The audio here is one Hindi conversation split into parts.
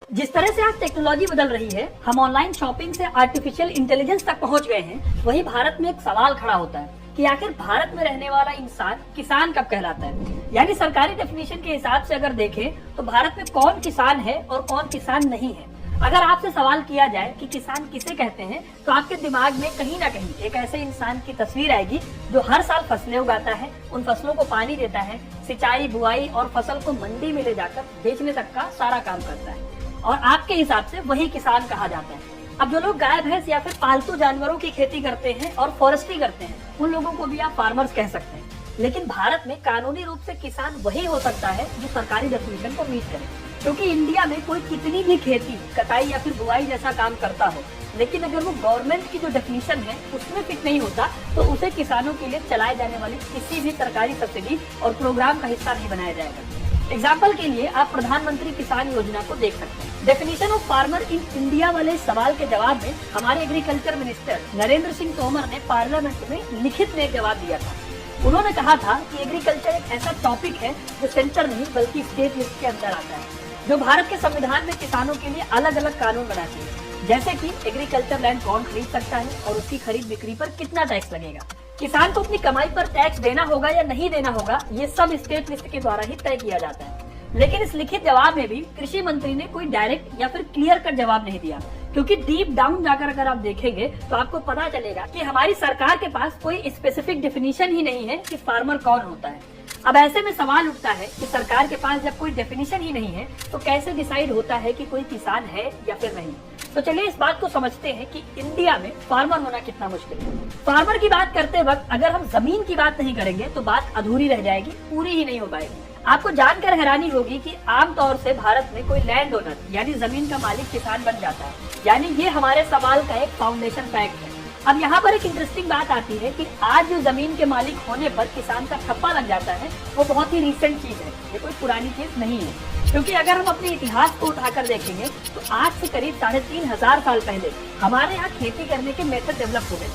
जिस तरह से आज टेक्नोलॉजी बदल रही है, हम ऑनलाइन शॉपिंग से आर्टिफिशियल इंटेलिजेंस तक पहुंच गए हैं, वही भारत में एक सवाल खड़ा होता है कि आखिर भारत में रहने वाला इंसान किसान कब कहलाता है। यानी सरकारी डेफिनेशन के हिसाब से अगर देखें तो भारत में कौन किसान है और कौन किसान नहीं है। अगर आपसे सवाल किया जाए कि किसान किसे कहते हैं, तो आपके दिमाग में कहीं ना कहीं एक ऐसे इंसान की तस्वीर आएगी जो हर साल फसलें उगाता है, उन फसलों को पानी देता है, सिंचाई, बुआई और फसल को मंडी में ले जाकर बेचने तक का सारा काम करता है, और आपके हिसाब से वही किसान कहा जाता है। अब जो लोग गाय भैंस या फिर पालतू जानवरों की खेती करते हैं और फॉरेस्ट्री करते हैं, उन लोगों को भी आप फार्मर्स कह सकते हैं। लेकिन भारत में कानूनी रूप से किसान वही हो सकता है जो सरकारी डेफिनेशन को मीट करे, क्योंकि इंडिया में कोई कितनी भी खेती, कटाई या फिर बुआई जैसा काम करता हो, लेकिन अगर वो गवर्नमेंट की जो डेफिनेशन है उसमें फिट नहीं होता, तो उसे किसानों के लिए चलाए जाने वाली किसी भी सरकारी सब्सिडी और प्रोग्राम का हिस्सा नहीं बनाया जाएगा। एग्जाम्पल के लिए आप प्रधानमंत्री किसान योजना को देख सकते हैं। Definition of farmer in India वाले सवाल के जवाब में हमारे एग्रीकल्चर मिनिस्टर नरेंद्र सिंह तोमर ने पार्लियामेंट में लिखित में एक जवाब दिया था। उन्होंने कहा था कि एग्रीकल्चर एक ऐसा टॉपिक है जो सेंटर नहीं बल्कि स्टेट लिस्ट के अंदर आता है, जो भारत के संविधान में किसानों के लिए अलग अलग कानून बनाती है, जैसे कि एग्रीकल्चर लैंड कौन खरीद सकता है और उसकी खरीद बिक्री पर कितना टैक्स लगेगा, किसान को अपनी कमाई पर टैक्स देना होगा या नहीं देना होगा, ये सब स्टेट लिस्ट के द्वारा ही तय किया जाता है। लेकिन इस लिखित जवाब में भी कृषि मंत्री ने कोई डायरेक्ट या फिर क्लियर कट जवाब नहीं दिया, क्योंकि डीप डाउन जाकर अगर आप देखेंगे तो आपको पता चलेगा कि हमारी सरकार के पास कोई स्पेसिफिक डेफिनेशन ही नहीं है कि फार्मर कौन होता है। अब ऐसे में सवाल उठता है कि सरकार के पास जब कोई डेफिनेशन ही नहीं है तो कैसे डिसाइड होता है कि कोई किसान है या फिर नहीं। तो चलिए इस बात को समझते हैं कि इंडिया में फार्मर होना कितना मुश्किल है। फार्मर की बात करते वक्त अगर हम जमीन की बात नहीं करेंगे तो बात अधूरी रह जाएगी, पूरी ही नहीं हो पाएगी। आपको जानकर हैरानी होगी कि आमतौर से भारत में कोई लैंड ओनर यानी जमीन का मालिक किसान बन जाता है, यानी ये हमारे सवाल का एक फाउंडेशन फैक्ट है। अब यहाँ पर एक इंटरेस्टिंग बात आती है कि आज जो जमीन के मालिक होने पर किसान का ठप्पा लग जाता है, वो बहुत ही रिसेंट चीज है, ये कोई पुरानी चीज नहीं है। क्योंकि अगर हम अपने इतिहास को उठाकर देखेंगे तो आज से करीब 3500 साल पहले हमारे यहाँ खेती करने के मेथड डेवलप हो गए,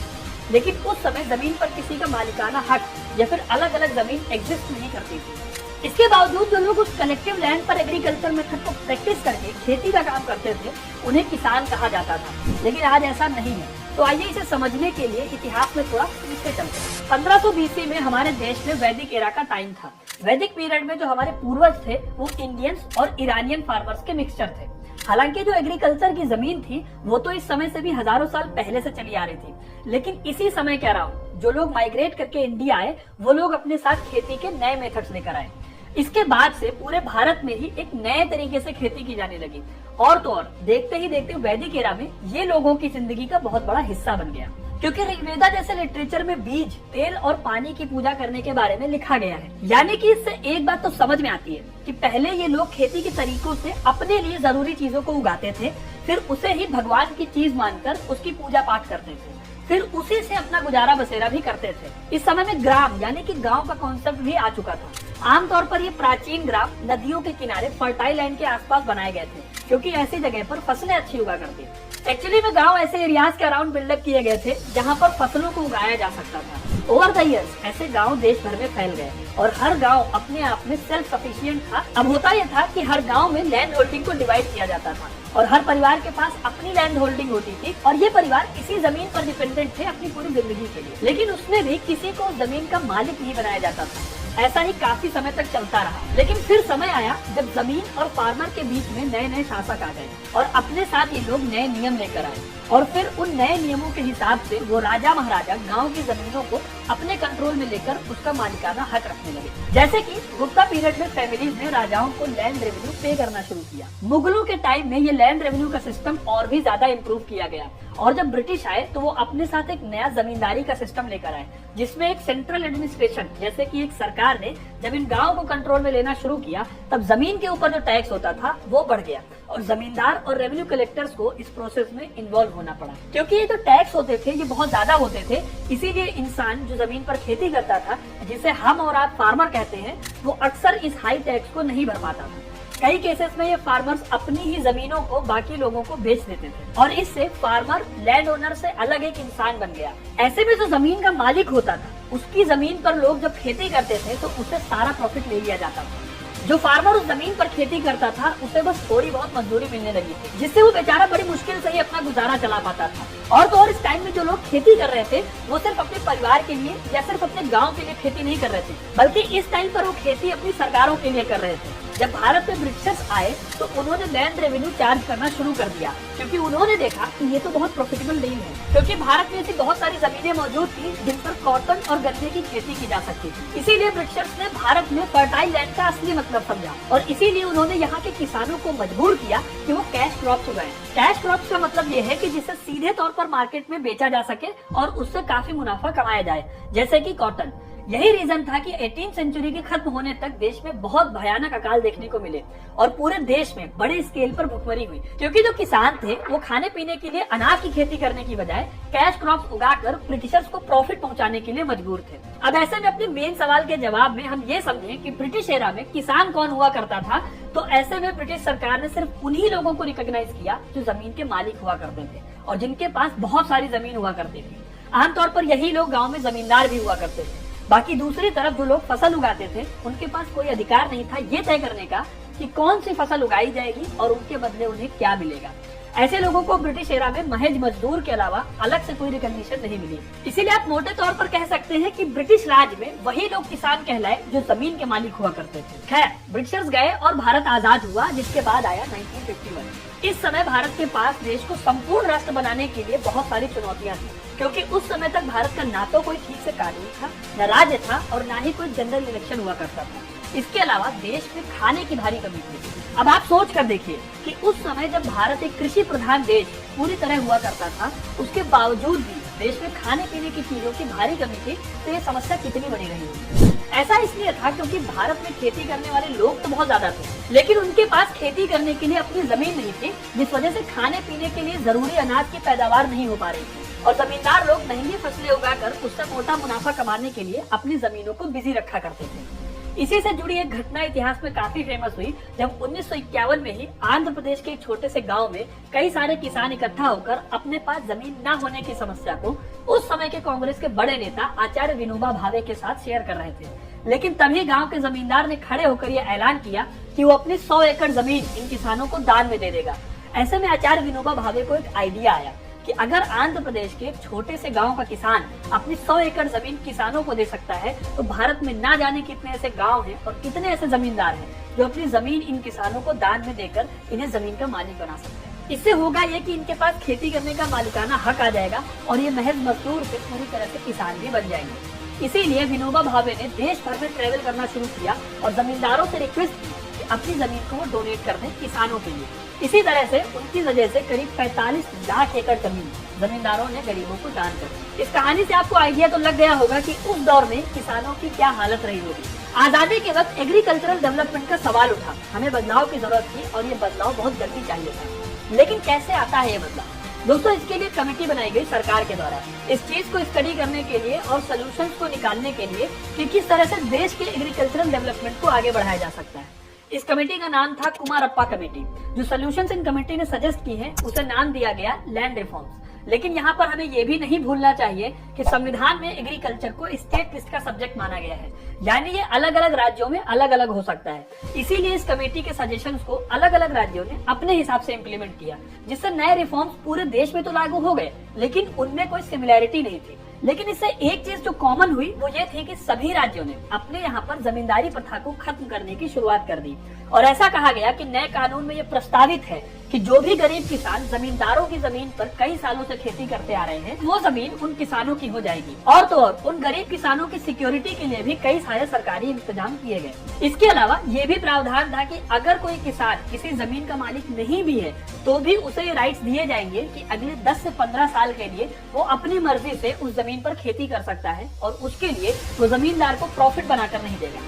लेकिन उस समय जमीन पर किसी का मालिकाना हक या फिर अलग अलग जमीन एग्जिस्ट नहीं करती थी। इसके बावजूद जो लोग उस कलेक्टिव लैंड पर एग्रीकल्चर मेथड को प्रैक्टिस करके खेती का काम करते थे, उन्हें किसान कहा जाता था। लेकिन आज ऐसा नहीं है। तो आइए इसे समझने के लिए इतिहास में थोड़ा पीछे चलते हैं। 1500 BC में हमारे देश में वैदिक एरा का टाइम था। वैदिक पीरियड में जो हमारे पूर्वज थे वो इंडियंस और ईरानियन फार्मर्स के मिक्सचर थे। हालांकि जो एग्रीकल्चर की जमीन थी वो तो इस समय से भी हजारों साल पहले से चली आ रही थी, लेकिन इसी समय कह रहा हूँ, जो लोग माइग्रेट करके इंडिया आए वो लोग अपने साथ खेती के नए मेथड्स लेकर आए। इसके बाद से पूरे भारत में ही एक नए तरीके से खेती की जाने लगी, और तो और देखते ही देखते वैदिक एरा में ये लोगों की जिंदगी का बहुत बड़ा हिस्सा बन गया। क्योंकि ऋग्वेदा जैसे लिटरेचर में बीज, तेल और पानी की पूजा करने के बारे में लिखा गया है। यानी कि इससे एक बात तो समझ में आती है कि पहले ये लोग खेती के तरीकों से अपने लिए जरूरी चीजों को उगाते थे, फिर उसे ही भगवान की चीज मानकर उसकी पूजा पाठ करते थे, फिर उसी से अपना गुजारा बसेरा भी करते थे। इस समय में ग्राम यानी कि गांव का कॉन्सेप्ट भी आ चुका था। आमतौर पर ये प्राचीन ग्राम नदियों के किनारे फर्टाइल लैंड के आसपास बनाए गए थे, क्योंकि ऐसी जगह पर फसलें अच्छी उगा करती थी। एक्चुअली में गांव ऐसे एरियाज के अराउंड बिल्डअप किए गए थे जहां पर फसलों को उगाया जा सकता था। ओवर द ईयर्स ऐसे गांव देश भर में फैल गए और हर गांव अपने आप में सेल्फ सफिशिएंट था। अब होता यह था कि हर गांव में लैंड होल्डिंग को डिवाइड किया जाता था और हर परिवार के पास अपनी लैंड होल्डिंग होती थी, और ये परिवार इसी जमीन पर डिपेंडेंट थे अपनी पूरी जिंदगी के लिए। लेकिन उसमें भी किसी को जमीन का मालिक नहीं बनाया जाता था। ऐसा ही काफी समय तक चलता रहा, लेकिन फिर समय आया जब जमीन और फार्मर के बीच में नए नए शासक आ गए और अपने साथ ये लोग नए नियम लेकर आए, और फिर उन नए नियमों के हिसाब से वो राजा महाराजा गांव की जमीनों को अपने कंट्रोल में लेकर उसका मालिकाना हक रखने लगे। जैसे कि गुप्ता पीरियड में फैमिलीज ने राजाओं को लैंड रेवेन्यू पे करना शुरू किया। मुगलों के टाइम में ये लैंड रेवेन्यू का सिस्टम और भी ज्यादा इम्प्रूव किया गया, और जब ब्रिटिश आए तो वो अपने साथ एक नया जमींदारी का सिस्टम लेकर आए, जिसमें एक सेंट्रल एडमिनिस्ट्रेशन जैसे कि एक सरकार ने जब इन गाँव को कंट्रोल में लेना शुरू किया, तब जमीन के ऊपर जो टैक्स होता था वो बढ़ गया और जमींदार और रेवेन्यू कलेक्टर्स को इस प्रोसेस में इन्वॉल्व होना पड़ा। क्योंकि ये जो टैक्स होते थे ये बहुत ज्यादा होते थे, इसीलिए इंसान जो जमीन पर खेती करता था, जिसे हम और आप फार्मर कहते हैं, वो अक्सर इस हाई टैक्स को नहीं भर पाता था। कई केसेस में ये फार्मर्स अपनी ही जमीनों को बाकी लोगों को बेच देते थे, और इससे फार्मर लैंड ओनर से अलग एक इंसान बन गया। ऐसे में जो जमीन का मालिक होता था, उसकी जमीन पर लोग जब खेती करते थे तो उससे सारा प्रॉफिट ले लिया जाता था। जो फार्मर उस जमीन पर खेती करता था उसे बस थोड़ी बहुत मजदूरी मिलने लगी थी, जिससे वो बेचारा बड़ी मुश्किल से ही अपना गुजारा चला पाता था। और तो और इस टाइम में जो लोग खेती कर रहे थे वो सिर्फ अपने परिवार के लिए या सिर्फ अपने गाँव के लिए खेती नहीं कर रहे थे, बल्कि इस टाइम पर वो खेती अपनी सरकारों के लिए कर रहे थे। जब भारत में ब्रिटिशर्स आए तो उन्होंने लैंड रेवेन्यू चार्ज करना शुरू कर दिया, क्योंकि उन्होंने देखा कि ये तो बहुत प्रॉफिटेबल डील है, क्योंकि भारत में ऐसी बहुत सारी जमीनें मौजूद थी जिन पर कॉटन और गन्ने की खेती की जा सकती थी। इसीलिए ब्रिटिशर्स ने भारत में फर्टाइल लैंड का असली मतलब समझा और इसीलिए उन्होंने यहाँ के किसानों को मजबूर किया कि वो कैश क्रॉप्स उगाएं। कैश क्रॉप्स का मतलब ये है कि जिसे सीधे तौर पर मार्केट में बेचा जा सके और उससे काफी मुनाफा कमाया जाए, जैसे कि कॉटन। यही रीजन था कि 18वीं सेंचुरी के खत्म होने तक देश में बहुत भयानक अकाल देखने को मिले और पूरे देश में बड़े स्केल पर भुखमरी हुई, क्योंकि जो किसान थे वो खाने पीने के लिए अनाज की खेती करने की बजाय कैश क्रॉप्स उगाकर ब्रिटिशर्स को प्रॉफिट पहुंचाने के लिए मजबूर थे। अब ऐसे में अपने मेन सवाल के जवाब में हम ये समझें कि ब्रिटिश एरा में किसान कौन हुआ करता था, तो ऐसे में ब्रिटिश सरकार ने सिर्फ उन्हीं लोगों को रिकॉग्नाइज किया जो जमीन के मालिक हुआ करते थे और जिनके पास बहुत सारी जमीन हुआ करती थी। आमतौर पर यही लोग गाँव में जमींदार भी हुआ करते थे। बाकी दूसरी तरफ जो लोग फसल उगाते थे उनके पास कोई अधिकार नहीं था ये तय करने का कि कौन सी फसल उगाई जाएगी और उनके बदले उन्हें क्या मिलेगा। ऐसे लोगों को ब्रिटिश एरा में महज मजदूर के अलावा अलग से कोई रिकॉग्निशन नहीं मिली। इसीलिए आप मोटे तौर पर कह सकते हैं कि ब्रिटिश राज में वही लोग किसान कहलाए जो जमीन के मालिक हुआ करते थे। खैर, ब्रिटिशर्स गए और भारत आजाद हुआ, जिसके बाद आया 1951। इस समय भारत के पास देश को संपूर्ण राष्ट्र बनाने के लिए बहुत सारी चुनौतियां थी, क्योंकि उस समय तक भारत का ना तो कोई ठीक से कानून था, न राज्य था और ना ही कोई जनरल इलेक्शन हुआ करता था। इसके अलावा देश में खाने की भारी कमी थी। अब आप सोच कर देखिए कि उस समय जब भारत एक कृषि प्रधान देश पूरी तरह हुआ करता था, उसके बावजूद भी देश में खाने पीने की चीजों की भारी कमी थी, तो ये समस्या कितनी बनी रही होगी। ऐसा इसलिए था क्योंकि भारत में खेती करने वाले लोग तो बहुत ज्यादा थे, लेकिन उनके पास खेती करने के लिए अपनी जमीन नहीं थी, जिस वजह से खाने पीने के लिए जरूरी अनाज की पैदावार नहीं हो पा रही थी और जमींदार लोग महंगी फसलें उगाकर उससे मोटा मुनाफा कमाने के लिए अपनी जमीनों को बिजी रखा करते थे। इसी से जुड़ी एक घटना इतिहास में काफी फेमस हुई, जब 1951 में ही आंध्र प्रदेश के एक छोटे से गांव में कई सारे किसान इकट्ठा होकर अपने पास जमीन न होने की समस्या को उस समय के कांग्रेस के बड़े नेता आचार्य विनोबा भावे के साथ शेयर कर रहे थे। लेकिन तभी गांव के जमींदार ने खड़े होकर यह ऐलान किया कि वो अपनी 100 एकड़ जमीन इन किसानों को दान में दे देगा। ऐसे में आचार्य विनोबा भावे को एक आइडिया आया कि अगर आंध्र प्रदेश के एक छोटे से गांव का किसान अपनी 100 एकड़ जमीन किसानों को दे सकता है, तो भारत में ना जाने कितने ऐसे गांव हैं और कितने ऐसे जमींदार हैं जो अपनी जमीन इन किसानों को दान में देकर इन्हें जमीन का मालिक बना सकते हैं। इससे होगा ये कि इनके पास खेती करने का मालिकाना हक आ जाएगा और ये महज मजदूर से पूरी तरह से किसान भी बन जाएंगे। इसीलिए विनोबा भावे ने देश भर में ट्रेवल करना शुरू किया और जमींदारों से रिक्वेस्ट की कि अपनी जमीन को वो डोनेट कर दें किसानों के लिए। इसी तरह से उनकी वजह से करीब 45 लाख एकड़ जमीन जमींदारों ने गरीबों को दान कर दी। इस कहानी से आपको आइडिया तो लग गया होगा कि उस दौर में किसानों की क्या हालत रही होगी। आजादी के वक्त एग्रीकल्चरल डेवलपमेंट का सवाल उठा, हमें बदलाव की जरूरत थी और ये बदलाव बहुत जल्दी चाहिए था। लेकिन कैसे आता है ये बदलाव? दोस्तों, इसके लिए कमेटी बनाई गई सरकार के द्वारा इस चीज को स्टडी करने के लिए और सोल्यूशंस को निकालने के लिए कि किस तरह से देश के एग्रीकल्चरल डेवलपमेंट को आगे बढ़ाया जा सकता है। इस कमेटी का नाम था कुमारप्पा कमेटी। जो सोल्यूशंस इन कमेटी ने सजेस्ट की हैं उसे नाम दिया गया लैंड रिफॉर्म्स। लेकिन यहाँ पर हमें ये भी नहीं भूलना चाहिए कि संविधान में एग्रीकल्चर को स्टेट लिस्ट का सब्जेक्ट माना गया है, यानी ये अलग अलग राज्यों में अलग अलग हो सकता है। इसीलिए इस कमेटी के सजेशंस को अलग अलग राज्यों ने अपने हिसाब से इम्प्लीमेंट किया, जिससे नए रिफॉर्म्स पूरे देश में तो लागू हो गए, लेकिन उनमें कोई सिमिलैरिटी नहीं थी। लेकिन इससे एक चीज जो कॉमन हुई वो ये थी कि सभी राज्यों ने अपने यहाँ पर जमींदारी प्रथा को खत्म करने की शुरुआत कर दी और ऐसा कहा गया कि नए कानून में ये प्रस्तावित है कि जो भी गरीब किसान जमींदारों की जमीन पर कई सालों से खेती करते आ रहे हैं, वो जमीन उन किसानों की हो जाएगी। और तो और उन गरीब किसानों की सिक्योरिटी के लिए भी कई सारे सरकारी इंतजाम किए गए। इसके अलावा ये भी प्रावधान था कि अगर कोई किसान किसी जमीन का मालिक नहीं भी है तो भी उसे ये राइट्स दिए जाएंगे कि अगले 10 से 15 साल के लिए वो अपनी मर्जी से उस जमीन पर खेती कर सकता है और उसके लिए वो जमींदार को प्रॉफिट बनाकर नहीं देगा।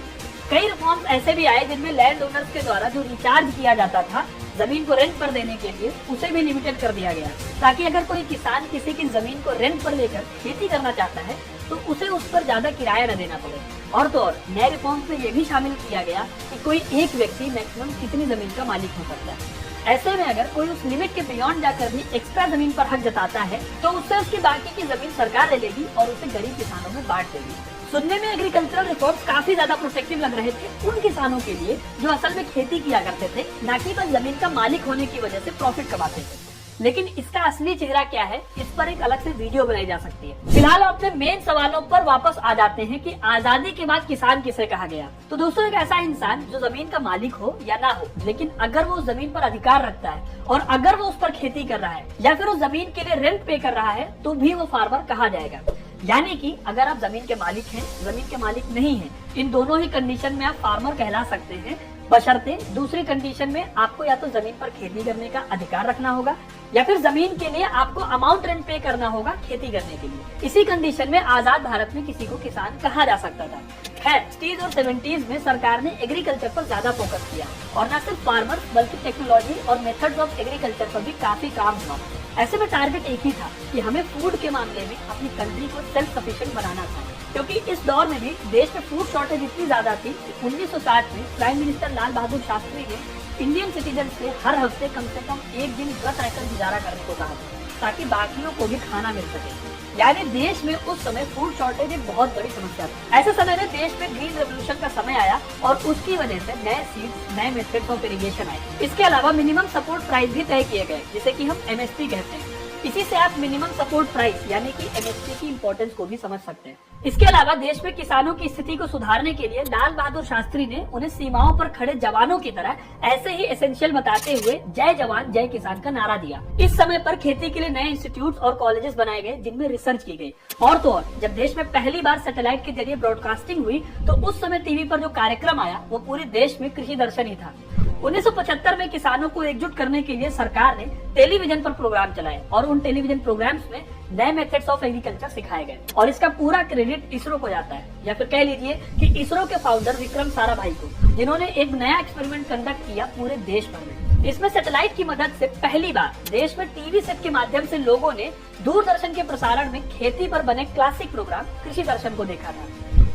कई रिफॉर्म्स ऐसे भी आए जिनमें लैंड ओनर्स के द्वारा जो रिचार्ज किया जाता था जमीन को रेंट पर देने के लिए, उसे भी लिमिटेड कर दिया गया, ताकि अगर कोई किसान किसी की जमीन को रेंट पर लेकर खेती करना चाहता है तो उसे उस पर ज्यादा किराया न देना पड़े। और तो और नए रिफॉर्म्स में ये भी शामिल किया गया कि कोई एक व्यक्ति मैक्सिमम कितनी जमीन का मालिक हो सकता है। ऐसे में अगर कोई उस लिमिट के बियॉन्ड जाकर भी एक्स्ट्रा जमीन पर हक जताता है तो उससे उसकी बाकी की जमीन सरकार ले लेगी और उसे गरीब किसानों में बांट देगी। सुनने में एग्रीकल्चरल रिफॉर्म्स काफी ज्यादा प्रोटेक्टिव लग रहे थे उन किसानों के लिए जो असल में खेती किया करते थे, न कि बस जमीन का मालिक होने की वजह से प्रॉफिट कमाते थे। लेकिन इसका असली चेहरा क्या है, इस पर एक अलग से वीडियो बनाई जा सकती है। फिलहाल अपने मेन सवालों पर वापस आ जाते हैं कि आजादी के बाद किसान किसे कहा गया। तो दोस्तों, एक ऐसा इंसान जो जमीन का मालिक हो या ना हो, लेकिन अगर वो जमीन पर अधिकार रखता है और अगर वो उस पर खेती कर रहा है या फिर वो जमीन के लिए रेंट पे कर रहा है, तो भी वो फार्मर कहा जाएगा। यानी कि अगर आप जमीन के मालिक हैं, जमीन के मालिक नहीं हैं, इन दोनों ही कंडीशन में आप फार्मर कहला सकते हैं, बशर्ते दूसरी कंडीशन में आपको या तो जमीन पर खेती करने का अधिकार रखना होगा या फिर जमीन के लिए आपको अमाउंट रेंट पे करना होगा खेती करने के लिए। इसी कंडीशन में आजाद भारत में किसी को किसान कहा जा सकता था। खैर, 60s और 70s में सरकार ने एग्रीकल्चर पर ज्यादा फोकस किया और न सिर्फ फार्मर्स बल्कि टेक्नोलॉजी और मेथड्स ऑफ एग्रीकल्चर पर भी काफी काम हुआ। ऐसे में टारगेट एक ही था कि हमें फूड के मामले में अपनी कंट्री को सेल्फ सफिशिएंट बनाना था, क्योंकि इस दौर में भी देश में फूड शॉर्टेज इतनी ज्यादा थी कि 1960 में प्राइम मिनिस्टर लाल बहादुर शास्त्री ने इंडियन सिटीजन से हर हफ्ते कम से कम एक दिन व्रत रहकर गुजारा करने को कहा ताकि बाकियों को भी खाना मिल सके। यानी देश में उस समय फूड शॉर्टेज एक बहुत बड़ी समस्या थी। ऐसे समय में देश में ग्रीन रेवोल्यूशन का समय आया और उसकी वजह से नए सीड्स, नए मेथड्स ऑफ इरिगेशन आए। इसके अलावा मिनिमम सपोर्ट प्राइस भी तय किए गए, जिसे कि हम MSP कहते हैं। इसी से आप मिनिमम सपोर्ट प्राइस यानी कि MSP की इम्पोर्टेंस को भी समझ सकते हैं। इसके अलावा देश में किसानों की स्थिति को सुधारने के लिए लाल बहादुर शास्त्री ने उन्हें सीमाओं पर खड़े जवानों की तरह ऐसे ही एसेंशियल बताते हुए जय जवान जय किसान का नारा दिया। इस समय पर खेती के लिए नए इंस्टीट्यूट और कॉलेजेस बनाए गए जिनमें रिसर्च की गई। और तो और, जब देश में पहली बार सैटेलाइट के जरिए ब्रॉडकास्टिंग हुई तो उस समय टीवी पर जो कार्यक्रम आया वो पूरे देश में कृषि दर्शन ही था। 1975 में किसानों को एकजुट करने के लिए सरकार ने टेलीविजन पर प्रोग्राम चलाए और उन टेलीविजन प्रोग्राम्स में नए मेथड्स ऑफ एग्रीकल्चर सिखाए गए और इसका पूरा क्रेडिट इसरो को जाता है, या फिर कह लीजिए कि इसरो के फाउंडर विक्रम साराभाई को, जिन्होंने एक नया एक्सपेरिमेंट कंडक्ट किया पूरे देश भर में। इसमें सैटेलाइट की मदद से पहली बार देश में टीवी सेट के माध्यम से लोगों ने दूरदर्शन के प्रसारण में खेती पर बने क्लासिक प्रोग्राम कृषि दर्शन को देखा था।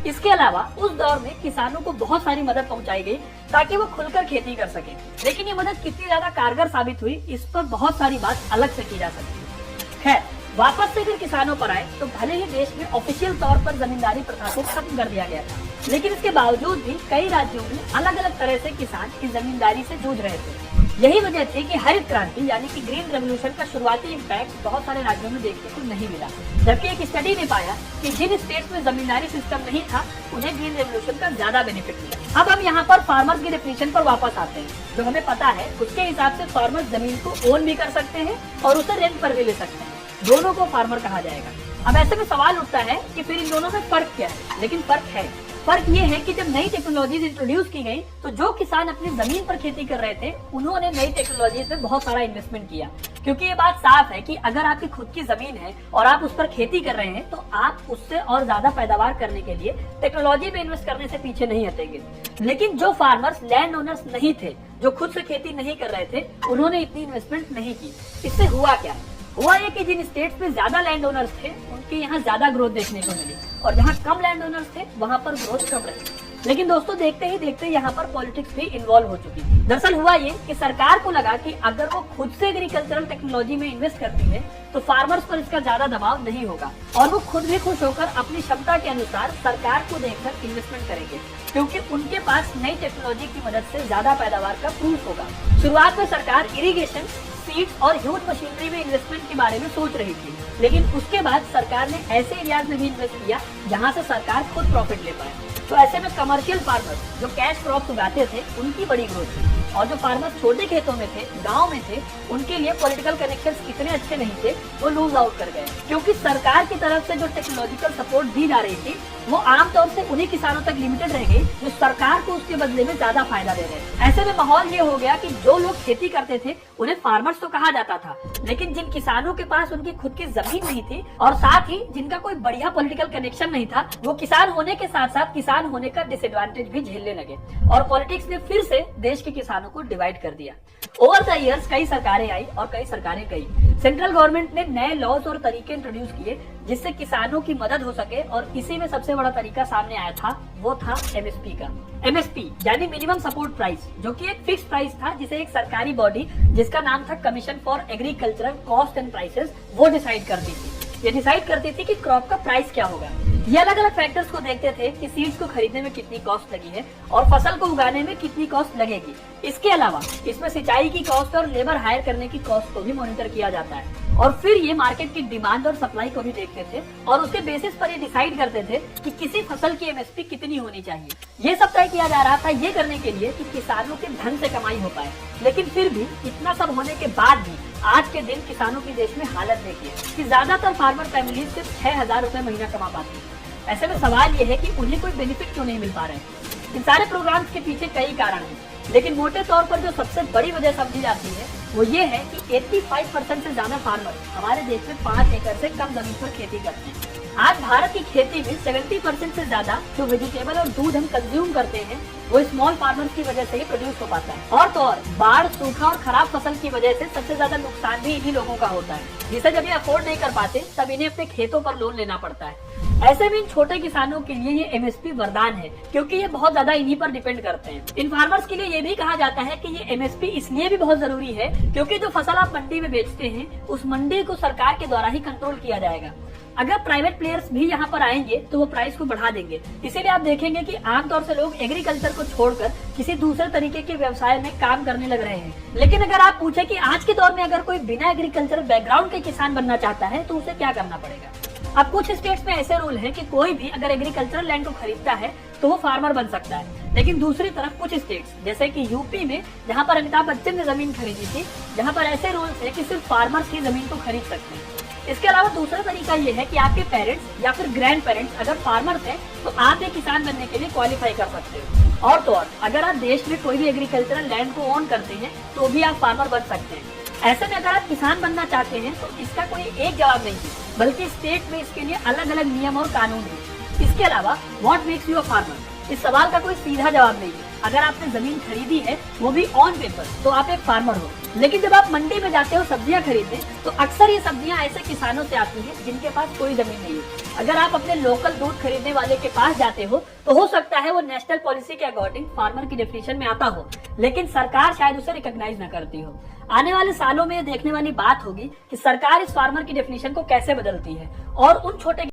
इसके अलावा उस दौर में किसानों को बहुत सारी मदद पहुंचाई गई ताकि वो खुलकर खेती कर सके। लेकिन ये मदद कितनी ज्यादा कारगर साबित हुई, इस पर बहुत सारी बात अलग से की जा सकती है। खैर, वापस से अगर किसानों पर आए तो भले ही देश में ऑफिशियल तौर पर जमींदारी प्रथा को खत्म कर दिया गया था, लेकिन इसके बावजूद भी कई राज्यों में अलग अलग तरह से किसान इस जमींदारी से जूझ रहे थे। यही वजह थी कि हरित क्रांति यानी कि ग्रीन रेवोल्यूशन का शुरुआती इम्पैक्ट बहुत सारे राज्यों में देखने को नहीं मिला, जबकि एक स्टडी ने पाया कि जिन स्टेट्स में जमींदारी सिस्टम नहीं था उन्हें ग्रीन रेवोल्यूशन का ज्यादा बेनिफिट मिला। अब हम यहाँ पर फार्मर्स की डेफिनेशन पर वापस आते हैं। जो हमें पता है उसके हिसाब से फार्मर्स जमीन को ओन भी कर सकते हैं और उसे रेंट पर भी ले सकते हैं, दोनों को फार्मर कहा जाएगा। अब ऐसे में सवाल उठता है कि फिर इन दोनों में फर्क क्या है, लेकिन फर्क है। फर्क ये है कि जब नई टेक्नोलॉजीज इंट्रोड्यूस की गई तो जो किसान अपनी जमीन पर खेती कर रहे थे उन्होंने नई टेक्नोलॉजीज में बहुत सारा इन्वेस्टमेंट किया, क्योंकि ये बात साफ है कि अगर आपकी खुद की जमीन है और आप उस पर खेती कर रहे हैं तो आप उससे और ज्यादा पैदावार करने के लिए टेक्नोलॉजी में इन्वेस्ट करने से पीछे नहीं हटेंगे। लेकिन जो फार्मर्स लैंड ओनर्स नहीं थे, जो खुद से खेती नहीं कर रहे थे, उन्होंने इतनी इन्वेस्टमेंट नहीं की। इससे हुआ क्या? हुआ ये कि जिन स्टेट्स में ज्यादा लैंड ओनर्स थे उनके यहाँ ज्यादा ग्रोथ देखने को मिली और जहाँ कम लैंड ओनर्स थे वहाँ पर ग्रोथ कम रही। लेकिन दोस्तों, देखते ही देखते यहाँ पर पॉलिटिक्स भी इन्वॉल्व हो चुकी थी। दरअसल हुआ ये कि सरकार को लगा कि अगर वो खुद से एग्रीकल्चरल टेक्नोलॉजी में इन्वेस्ट करती है तो फार्मर्स पर इसका ज्यादा दबाव नहीं होगा और वो खुद भी खुश होकर अपनी क्षमता के अनुसार सरकार को देखकर इन्वेस्टमेंट करेंगे, क्योंकि उनके पास नई टेक्नोलॉजी की मदद से ज्यादा पैदावार का प्रूफ होगा। शुरुआत में सरकार इरिगेशन, सीड्स और ह्यूज मशीनरी में इन्वेस्टमेंट के बारे में सोच रही थी, लेकिन उसके बाद सरकार ने ऐसे एरियाज में भी इन्वेस्ट किया जहां से सरकार खुद प्रॉफिट ले पाए। तो ऐसे में कमर्शियल फार्मर्स जो कैश क्रॉप्स उगाते थे उनकी बड़ी ग्रोथ थी और जो फार्मर्स छोटे खेतों में थे, गांव में थे, उनके लिए पॉलिटिकल कनेक्शंस इतने अच्छे नहीं थे, वो लूज आउट कर गए, क्योंकि सरकार की तरफ से जो टेक्नोलॉजिकल सपोर्ट दी जा रही थी वो आमतौर से उन्हीं किसानों तक लिमिटेड रह गई जो सरकार को उसके बदले में ज्यादा फायदा दे रहे थे। ऐसे में माहौल ये हो गया कि जो लोग खेती करते थे उन्हें फार्मर्स तो कहा जाता था, लेकिन जिन किसानों के पास उनकी खुद की जमीन नहीं थी और साथ ही जिनका कोई बढ़िया पॉलिटिकल कनेक्शन नहीं था, वो किसान होने के साथ साथ किसान होने का डिसएडवांटेज भी झेलने लगे और पॉलिटिक्स ने फिर से देश के किसानों को डिवाइड कर दिया। ओवर द इयर्स कई सरकारें आई और कई सरकारें गई। सेंट्रल गवर्नमेंट ने नए लॉज और तरीके इंट्रोड्यूस किए जिससे किसानों की मदद हो सके और इसी में सबसे बड़ा तरीका सामने आया था, वो था MSP का। MSP यानी मिनिमम सपोर्ट प्राइस, जो कि एक फिक्स प्राइस था जिसे एक सरकारी बॉडी जिसका नाम था commission for agricultural cost and prices वो डिसाइड करती थी। ये डिसाइड करती थी कि क्रॉप का प्राइस क्या होगा। ये अलग अलग फैक्टर्स को देखते थे कि सीड्स को खरीदने में कितनी कॉस्ट लगी है और फसल को उगाने में कितनी कॉस्ट लगेगी। इसके अलावा इसमें सिंचाई की कॉस्ट और लेबर हायर करने की कॉस्ट को भी मॉनिटर किया जाता है और फिर ये मार्केट की डिमांड और सप्लाई को भी देखते थे और उसके बेसिस पर ये डिसाइड करते थे कि किसी फसल की एमएसपी कितनी होनी चाहिए। ये सब तय किया जा रहा था ये करने के लिए कि किसानों के ढंग से कमाई हो पाए। लेकिन फिर भी इतना सब होने के बाद भी आज के दिन किसानों की देश में हालत देखिए कि ज्यादातर फार्मर फैमिली सिर्फ 6,000 रुपए महीना कमा पाती है। ऐसे में सवाल ये है कि उन्हें कोई बेनिफिट क्यों नहीं मिल पा रहे हैं। इन सारे प्रोग्राम्स के पीछे कई कारण हैं, लेकिन मोटे तौर पर जो सबसे बड़ी वजह समझी जाती है वो ये है कि 85% से ज्यादा फार्मर हमारे देश में 5 एकड़ से कम जमीन पर खेती करते हैं। आज भारत की खेती में 70% से ज्यादा जो वेजिटेबल और दूध हम कंज्यूम करते हैं वो स्मॉल फार्मर्स की वजह से ही प्रोड्यूस हो पाता है। और तो और बाढ़, सूखा और खराब फसल की वजह से सबसे ज्यादा नुकसान भी इन्हीं लोगों का होता है, जिसे जब ये अफोर्ड नहीं कर पाते तब इन्हें अपने खेतों पर लोन लेना पड़ता है। ऐसे में इन छोटे किसानों के लिए ये एमएसपी वरदान है, क्योंकि ये बहुत ज्यादा इन्हीं पर डिपेंड करते हैं। इन फार्मर्स के लिए ये भी कहा जाता है कि ये एमएसपी इसलिए भी बहुत जरूरी है क्योंकि जो फसल आप मंडी में बेचते हैं उस मंडी को सरकार के द्वारा ही कंट्रोल किया जाएगा। अगर प्राइवेट प्लेयर्स भी यहाँ पर आएंगे तो वो प्राइस को बढ़ा देंगे। इसीलिए आप देखेंगे कि आमतौर से लोग एग्रीकल्चर को छोड़कर किसी दूसरे तरीके के व्यवसाय में काम करने लग रहे हैं। लेकिन अगर आप पूछे कि आज के दौर में अगर कोई बिना एग्रीकल्चर बैकग्राउंड के किसान बनना चाहता है तो उसे क्या करना पड़ेगा। अब कुछ स्टेट्स में ऐसे रूल है कि कोई भी अगर एग्रीकल्चरल लैंड को खरीदता है तो वो फार्मर बन सकता है। लेकिन दूसरी तरफ कुछ स्टेट्स जैसे कि यूपी में, जहाँ पर अमिताभ बच्चन ने जमीन खरीदी थी, जहाँ पर ऐसे रूल्स है कि सिर्फ फार्मर्स ही जमीन को खरीद सकते हैं। इसके अलावा दूसरा तरीका ये है कि आपके पेरेंट्स या फिर ग्रैंड पेरेंट्स अगर फार्मर्स हैं तो आप एक किसान बनने के लिए क्वालिफाई कर सकते हो। और तो और अगर आप देश में कोई भी एग्रीकल्चरल लैंड को ओन करते हैं तो भी आप फार्मर बन सकते हैं। ऐसे में अगर आप किसान बनना चाहते हैं तो इसका कोई एक जवाब नहीं है, बल्कि स्टेट में इसके लिए अलग अलग नियम और कानून है। इसके अलावा what makes you a farmer, इस सवाल का कोई सीधा जवाब नहीं है। अगर आपने जमीन खरीदी है वो भी ऑन पेपर तो आप एक फार्मर हो। लेकिन जब आप मंडी में जाते हो सब्जियां खरीदने तो अक्सर ये सब्जियां ऐसे किसानों से आती हैं जिनके पास कोई जमीन नहीं है। अगर आप अपने लोकल दूध खरीदने वाले के पास जाते हो तो हो सकता है वो नेशनल पॉलिसी के अकॉर्डिंग फार्मर की डेफिनेशन में आता हो, लेकिन सरकार शायद उसे रिकॉग्नाइज न करती हो। आने वाले सालों में ये देखने वाली बात होगी कि सरकार इस फार्मर की डेफिनेशन को कैसे बदलती है और उन छोटे